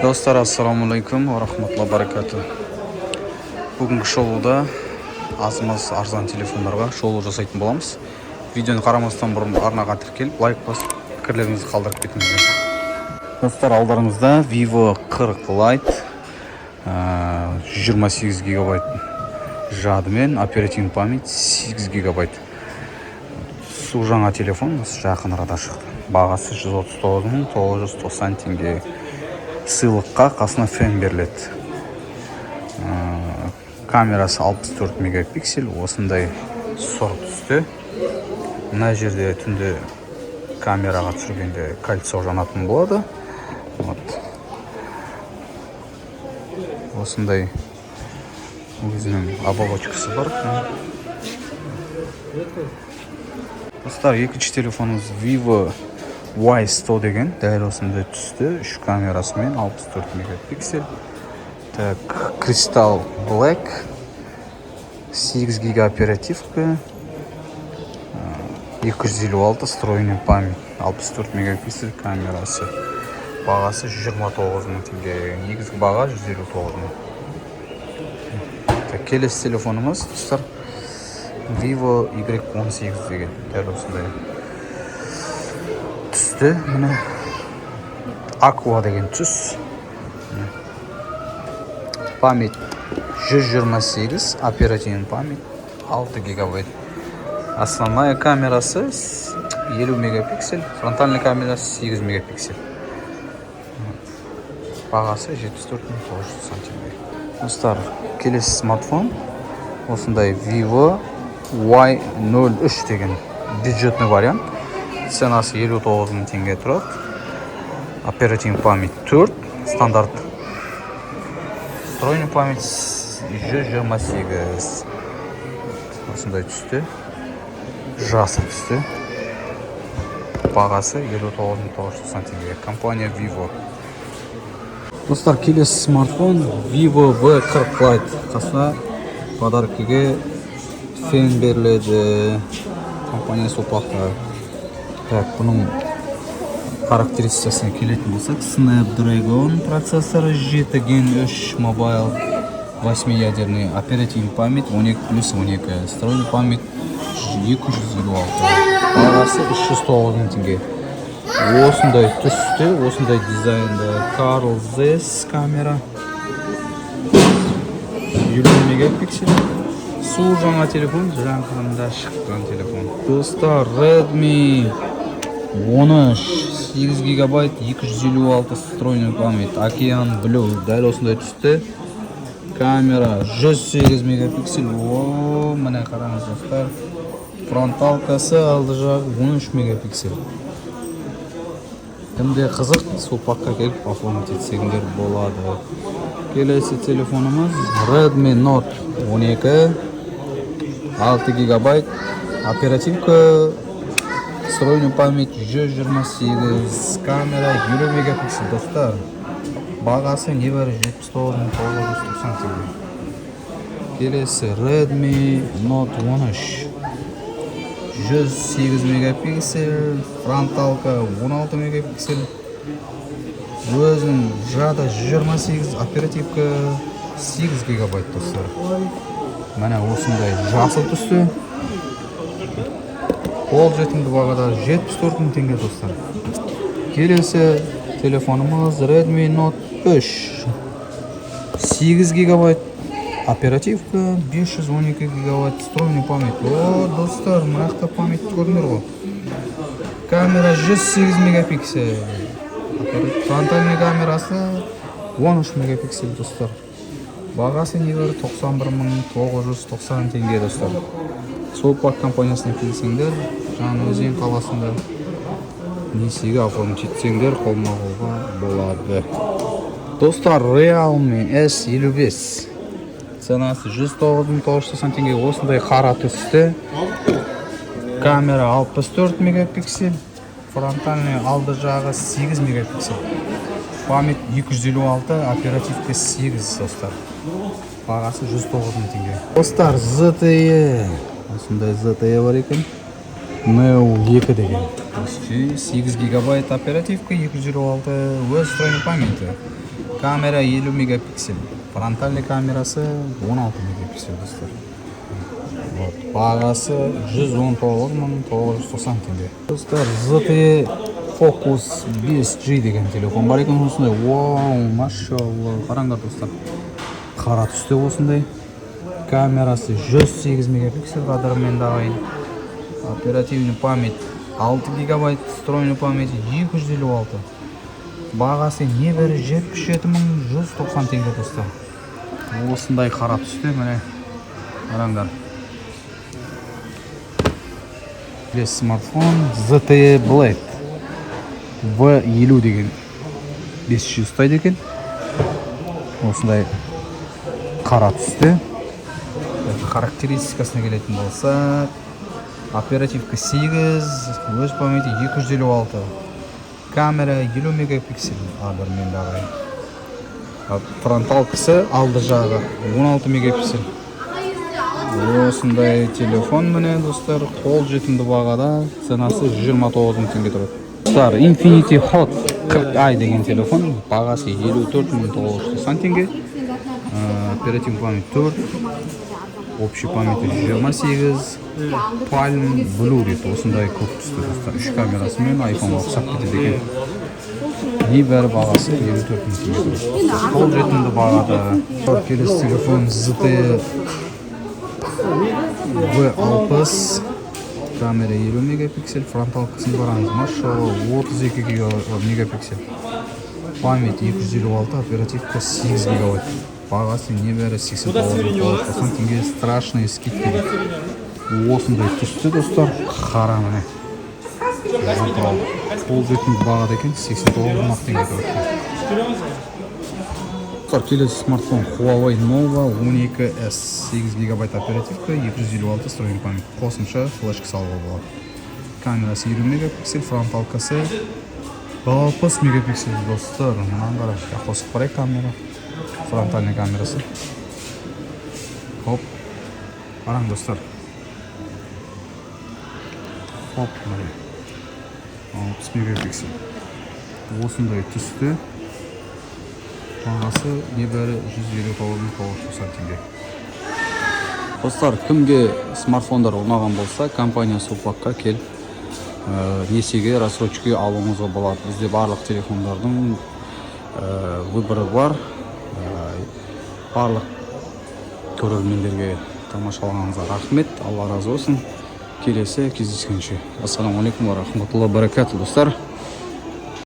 Достар, ассаламу-алейкум ва рахматуллахи баракату. Бүгінгі шоуда азымыз арзан телефондарға шоу жасайтын боламыз. Видеоны қарамастан бұрын арнаға тіркеліп, лайк басып, пікірлеріңізді қалдырып кетіңіздер. Достар, алдарыңызда Vivo 40 Lite 128 гигабайт жадымен, оперативный память 8 гигабайт. Су жаңа телефон жақын арада шықты. Бағасы 139.990 теңге. Сыйлыққа қасына фен беріледі. Камерасы 64 мегапиксель, осындай сор түсті. Мына жерде түнде камераға түсіргенде кольцо жанатын болады. Осындай өзінің оболочкасы бар. Достар, екінші телефонымыз Vivo Y100 деген, дәл осындай түсті. 3 камерасымен 64 мегапиксель. Так, Crystal Black 8 гига оперативка, 256 встроенный память, 64 мегапиксель камерасы. Бағасы 129 мың теңге. Негізгі баға 159 мың. Так, келесі телефонымыз, достар, Vivo Y18 деген, дәл осындай түсті. Міне Aqua деген түс. Память 128, оперативный память 6 гигабайт. Основная камерасы 50 мегапиксель, фронтальный камерасы 8 мегапиксель. Бағасы 74.990 теңге. Достар, келесі смартфон осындай Vivo Y03 деген бюджетный вариант. Ценасы 59 мың теңге тұрады. Оперативный память 4, стандарт. Встроенный память 128. Осындай түсті. Жасы түсті. Бағасы 59.990 теңге. Компания Vivo. Достар, келесі смартфон Vivo V40 Lite. Қасына подаркіге фен беріледі. Компания сопақта. Так, бұның характеристикасына келетін болсақ, Snapdragon процессоры 7 Gen 3 Mobile, 8-ядерный, оперативный память 12+12, встроенный память 256. Бағасы 309 мың теңге. Осындай түсті, осындай дизайнда Carl Zeiss камера, 50 мегапиксель. Су жаңа телефон, жақында шыққан телефон. Достар, Redmi 13 8 гигабайт, 256 встроенный память, Океан Blue, дәл осындай түсті. Камера 108 мегапиксель. Міне қараңыз достар. Фронталкасы алды жағы 13 мегапиксель. Кімде қызық, сопаққа келіп оформить етсеңдер болады. Келесі телефонымыз Redmi Note 12 6 гигабайт, оперативка, встроенный память 128, камера 50 мегапиксель. Достар, бағасы небәрі 79.990 теңге. Келесі Redmi Note 13 108 мегапиксель, фронталка 16 мегапиксель, өзінің жады 128, оперативка 8 гигабайт. Достар, міне осындай жасыл түсті. Қол жетімді бағада 74 мың теңге. Достар, келесі телефонымыз Redmi Note 3 8 гигабайт, оперативка 512 гигабайт, встроенный память. Достар, мынақта память көрдіңдер ғой. Камера 108 мегапиксель, фронтальный камерасы 13 мегапиксель. Достар, бағасы небәрі 91.990 теңге. Достар, Солпак компаниясына келсеңдер, Жаңаөзен қаласында несиеге оформить етсеңдер, қолма-қолға болады. Достар, Realme S55 ценасы 109.990 теңге. Осындай қара түсті. Камера 64 мегапиксель, фронтальный алды жағы 8 мегапиксель. Память 256, оперативка 8. Достар, бағасы 109 мың теңге. Достар, ZTE. Осындай ZTE бар екен. Neo 2 деген. 8 гигабайт оперативка, 256 өз встроенный памяти. Камера 50 мегапиксель. Фронтальный камерасы 16 мегапиксель достар. Вот. Бағасы 119.990 теңге. Достар, ZTE Focus 5G деген телефон бар екен осындай. Вау, машалла. Қараңдар достар. Қара түсте осындай. Камерасы 108 мегапиксель қадырымен дағайын. Оперативный память 6 гигабайт, встроенный память 256. Бағасы небәрі 77.190 теңге достар. Осындай қара түсте, міне қараңдар. Смартфон ZTE Blade V50 деген 500 ұстайды екен. Осындай қара түсте. Характеристикасына келетін болса, оперативка 8, өз памяти 256, камера 50 мегапиксель адырмен дағай. Фронталкасы алды жағы 16 мегапиксель. Осындай телефон міне достар, қол жетімді бағада, ценасы 29 теңге тұрады. Достар, Infinity Hot 40i деген телефон, бағасы 54.990 теңге. Оперативный память 4, общий память 28, Palm Blue дейді, осындай көп түсті достар. 3 камерасымен iPhone-ға ұқсап кетеді екен. Небәрі бағасы 54 теңге. Қол жетімді бағада. Келесі телефон ZTE V60, камера 50 мегапиксель, фронталкасын қараңыз, машалла 32 мегапиксель. Память 256, оперативка 8 гигабайт. Бағасы небәрі 89.90 теңге. Страшный скидка дейді. Осындай түсті достар, қара міне. Қол жетімді бағада екен, 89 теңге тұрады. Келесі смартфон Huawei Nova 12S, 8 гигабайт оперативка, 256 встроенный память. Қосымша флешка салуға болады. Камерасы 20 мегапиксель, фронталкасы 60 мегапиксель достар. Мұнан қара қосып қарай камера, фронтальный камерасы. Хоп, қараң достар. Хоп, 60 мегапиксель. Осындай түсті. Бағасы небәрі 159.990 теңге. Достар, кімге смартфондар ұнаған болса, компания Сулпакқа кел, несиеге, рассрочкаға алуыңызға болады. Бізде барлық телефондардың выборы бар. Барлық көрермендерге тамашалағаныңызға рахмет. Алла разы болсын. Келесі кездескенше. Ассаламу алейкум ва рахматуллахи ва баракатух достар.